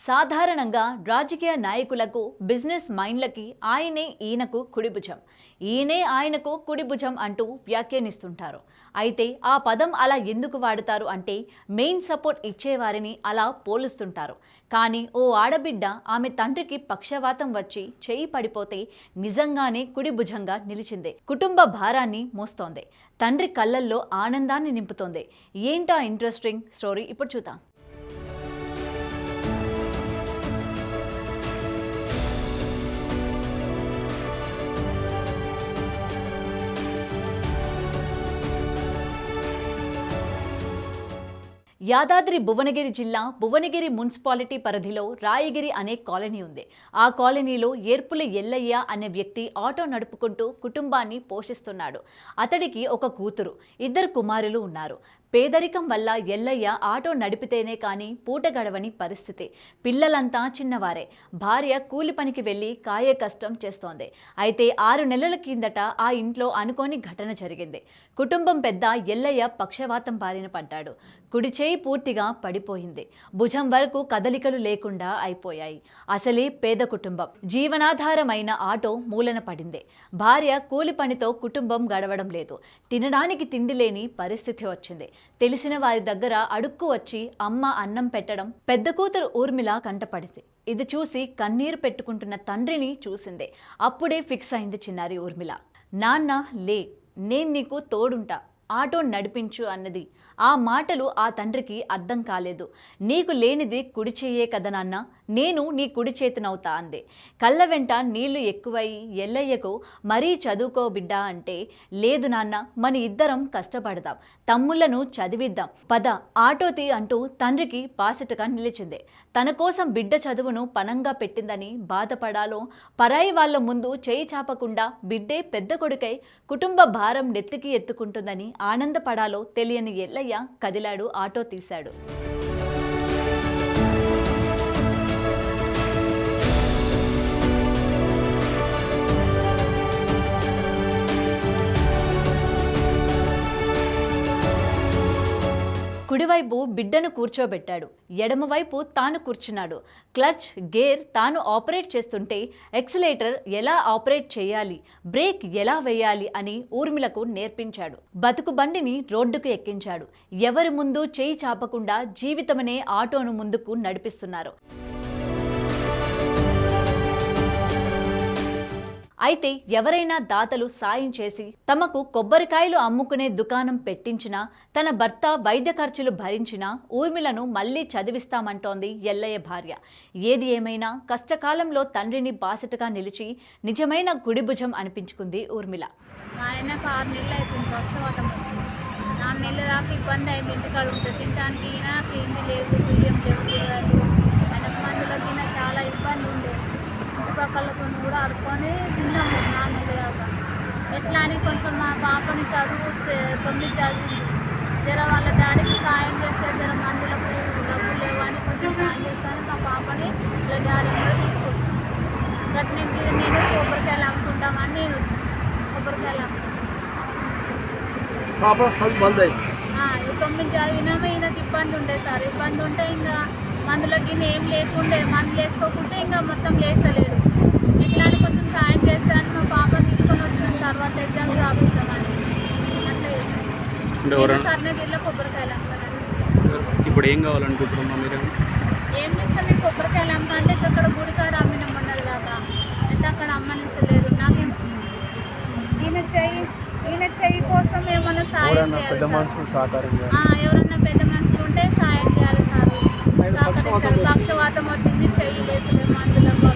సాధారణంగా రాజకీయ నాయకులకు బిజినెస్ మైండ్లకి ఆయనే ఈయనకు కుడిభుజం, ఈయనే ఆయనకు కుడిభుజం అంటూ వ్యాఖ్యానిస్తుంటారు. అయితే ఆ పదం అలా ఎందుకు వాడతారు అంటే మెయిన్ సపోర్ట్ ఇచ్చేవారిని అలా పోలుస్తుంటారు. కానీ ఓ ఆడబిడ్డ ఆమె తండ్రికి పక్షవాతం వచ్చి చేయి పడిపోతే నిజంగానే కుడిభుజంగా నిలిచింది. కుటుంబ భారాన్ని మోస్తోంది. తండ్రి కళ్ళల్లో ఆనందాన్ని నింపుతోంది. ఏంటా ఇంట్రెస్టింగ్ స్టోరీ ఇప్పుడు చూద్దాం. యాదాద్రి భువనగిరి జిల్లా భువనగిరి మున్సిపాలిటీ పరిధిలో రాయగిరి అనే కాలనీ ఉంది. ఆ కాలనీలో ఏర్పుల ఎల్లయ్య అనే వ్యక్తి ఆటో నడుపుకుంటూ కుటుంబాన్ని పోషిస్తున్నాడు. అతడికి ఒక కూతురు, 2 కుమారులు ఉన్నారు. పేదరికం వల్ల ఎల్లయ్య ఆటో నడిపితేనే కానీ పూట గడవని పరిస్థితి. పిల్లలంతా చిన్నవారే. భార్య కూలి పనికి వెళ్ళి కాయ కష్టం చేస్తోంది. అయితే 6 నెలల కిందట ఆ ఇంట్లో అనుకోని ఘటన జరిగింది. కుటుంబం పెద్ద ఎల్లయ్య పక్షవాతం బారిన పడ్డాడు. కుడి చేయి పూర్తిగా పడిపోయింది. భుజం వరకు కదలికలు లేకుండా అయిపోయాయి. అసలే పేద కుటుంబం. జీవనాధారమైన ఆటో మూలన పడింది. భార్య కూలి పనితో కుటుంబం గడవడం లేదు. తినడానికి తిండి లేని పరిస్థితి వచ్చింది. తెలిసిన వారి దగ్గర అడుక్కు వచ్చి అమ్మ అన్నం పెట్టడం పెద్ద కూతురు ఊర్మిళ కంటపడింది. ఇది చూసి కన్నీరు పెట్టుకుంటున్న తండ్రిని చూసింది. అప్పుడే ఫిక్స్ అయింది చిన్నారి ఊర్మిళ. నాన్న లే, నేను నీకు తోడుంటా, ఆటో నడిపించు అన్నది. ఆ మాటలు ఆ తండ్రికి అర్థం కాలేదు. నీకు లేనిది కుడి చెయ్యే కదా నాన్న, నేను నీ కుడి చేతనవుతా అంది. కళ్ళ వెంట నీళ్లు ఎక్కువై ఎల్లయ్యకు మరీ చదువుకో బిడ్డ అంటే, లేదు నాన్న, మన ఇద్దరం కష్టపడదాం, తమ్ముళ్లను చదివిద్దాం, పద ఆటోతి అంటూ తండ్రికి బాసటగా నిలిచింది. తన కోసం బిడ్డ చదువును పనంగా పెట్టిందని బాధపడాలో, పరాయి వాళ్ల ముందు చేయి చాపకుండా బిడ్డే పెద్ద కొడుకై కుటుంబ భారం నెత్తికి ఎత్తుకుంటుందని ఆనందపడాలో తెలియని ఎల్లయ్య కదిలాడు, ఆటో తీశాడు. కుడివైపు బిడ్డను కూర్చోబెట్టాడు. ఎడమవైపు తాను కూర్చున్నాడు. క్లచ్, గేర్ తాను ఆపరేట్ చేస్తుంటే ఎక్సిలేటర్ ఎలా ఆపరేట్ చేయాలి, బ్రేక్ ఎలా వేయాలి అని ఊర్మిళకు నేర్పించాడు. బతుకు బండిని రోడ్డుకు ఎక్కించాడు. ఎవరి ముందు చేయి చాపకుండా జీవితమనే ఆటోను ముందుకు నడిపిస్తున్నారు. అయితే ఎవరైనా దాతలు సాయం చేసి తమకు కొబ్బరికాయలు అమ్ముకునే దుకాణం పెట్టించినా, తన భర్త వైద్య ఖర్చులు భరించినా ఊర్మిళను మళ్లీ చదివిస్తామంటోంది ఎల్లయ్య భార్య. ఏది ఏమైనా కష్టకాలంలో తండ్రిని బాసటగా నిలిచి నిజమైన గుడిభుజం అనిపించుకుంది ఊర్మిళ. ఆయనకు 6 నెలలు అవుతుంది పక్షవాతం వచ్చి. 4 నెలల దాకా ఇబ్బంది అయింది. ఇంటికాడ ఉంటుంది, తినడానికి తిండి లేదు, బియ్యం లేవు, ఆయనకు మందులకి చాలా ఇబ్బంది ఉండేది. చుట్టుపక్కలతో కూడా ఆడుకొని తిన్నాము 4 నెలల దాకా. ఎట్లా అని కొంచెం మా పాపని చదువు 9 చదివింది. జర వాళ్ళ డాడీకి సాయం చేస్తే జర మందులకు డబ్బులు లేవని కొంచెం సాయం చేస్తాను. మా పాపని ఇలా డాడీ కూడా తీసుకొచ్చాను. గట్టి నేను కొబ్బరికాయలు అమ్ముకుంటామని నేను వచ్చాను. కొబ్బరికాయలు అమ్ముకుంటాను. 9 చదివినాము. ఈయనకి ఇబ్బంది ఉండే సార్. ఇబ్బంది ఉంటే ఇంకా మందులకి ఏం లేకుండే, మందులు వేసుకోకుంటే ఇంకా మొత్తం లేస్తలేడు. ఎట్లా అని కొంచెం సాయం చేశాను. మా పాప తీసుకొని వచ్చిన తర్వాత ఎగ్జామ్స్ రాపిస్తామని అట్లా చేసాను. సర్ణగిరిలో కొబ్బరికాయలు అమ్ముతాను. ఇప్పుడు ఏం కావాలనుకుంటున్నాం మీరు? ఏం చేస్తాను, నేను కొబ్బరికాయలు అమ్మంటే అక్కడ గుడికాడ అమ్మిన మొన్నటి దాకా అయితే అక్కడ అమ్మనిస్తలేరు. నాకేం ఈయన చెయ్యి కోసం ఏమన్నా సాయం చేయాలి. ఎవరన్నా పెద్ద మనుషులు ఉంటే సాయం చేయాలి సార్. పక్షవాతం వచ్చింది, చెయ్యి లేసలే, మందులకు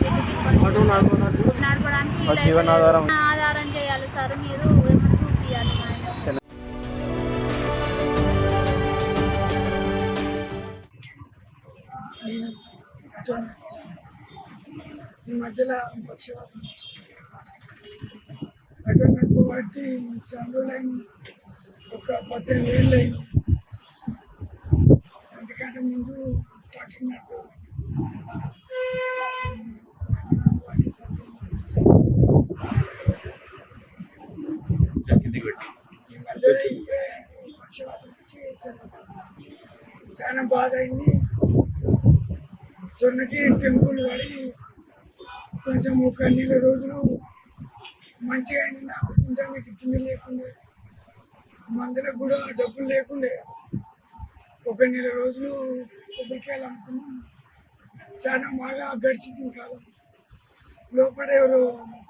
నడపడానికి ఆధారం చేయాలి సార్. మీరు ఏమైనా చూపించాలి. ఈ మధ్యలో పక్షవాతం అటెండెంట్ బట్టి చంద్రులైంది ఒక 18 ఏళ్ళు అయింది. అందుకంటే ముందు పట్టినట్టు ఈ మధ్యలో పక్షవాతం వచ్చి చాలా బాధ అయింది. స్వర్ణగిరి టెంపుల్ పడి కొంచెం ఒక నెల రోజులు మంచిగా అయింది. నాకు తినడానికి తిండి లేకుండే, మందులకు కూడా డబ్బులు లేకుండే. ఒక నెల రోజులు కొబ్బరికాయలు అమ్ముకున్నాం. చాలా బాగా గడిచింది కాలం. లోపల ఎవరు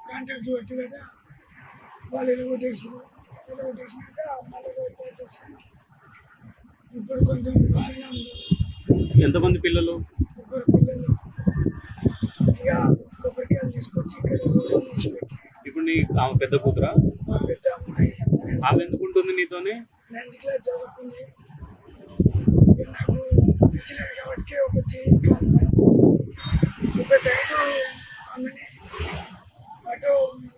కాంటాక్ట్ పెట్టిరట, వాళ్ళు ఎలగొట్టేసారు. ఎలగొట్టేసినాక మళ్ళీ బయటకు వచ్చాను. ఇప్పుడు కొంచెం బాగానే ఉంది. ఎంతమంది పిల్లలు? 3 పిల్లలు. ఇక కొబ్బరికాయలు తీసుకొచ్చి ఇక్కడ వేసి పెట్టి, ఇప్పుడు నీ ఆమె పెద్ద కూతురా? మా పెద్ద అమ్మాయి ఆమె ఎందుకు ఉంటుంది నీతోనే? 9th క్లాస్ చదువుకుంది. ఇక నాకు నచ్చినది కాబట్టి ఒక చేయి కాలు ఒక సైడు ఆమెనే, అటు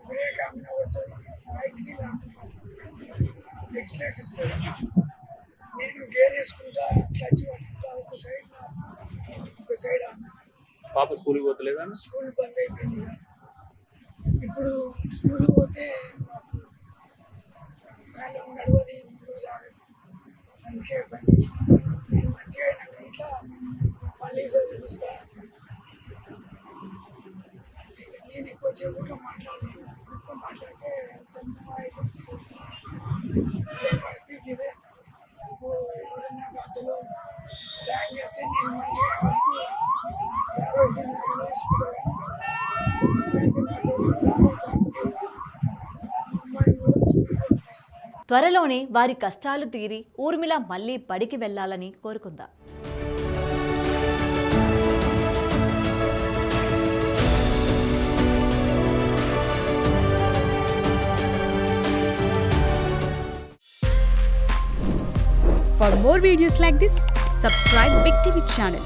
బ్రేక్ ఆమెనే పడుతుంది, బయటికి ఎక్స్లేట్ ఇస్తుంది. నేను గేర్ వేసుకుంటా, క్లచ్ పట్టుకుంటా. ఒక సైడ్ ఒక సైడ్ ఆమె. పాప స్కూల్కి పోతలేదా? స్కూల్ బంద్ అయిపోయింది. ఇప్పుడు స్కూల్ పోతే కాలం నడవది, ముందుకు సాగదు. అందుకే బంద్ చేసిన. నేను మంచిగా అయినాక ఇట్లా మళ్ళీ చదివిస్తాను. నేను ఎక్కువ చెవుగా మాట్లాడలేను. ఎక్కువ మాట్లాడితే వాయిస్ వస్తుంది. ఇదే పరిస్థితి ఇదే. ఇప్పుడు ఎవరైనా దాతలు సాయం చేస్తే నేను మంచిగా వరకు నేర్చుకుంటాను. అమ్మాయి కూడా స్కూల్కి పంపిస్తాను. త్వరలోనే వారి కష్టాలు తీరి ఊర్మిళ మళ్ళీ బడికి వెళ్ళాలని కోరుకుందాం. For more videos like this, subscribe Big TV channel.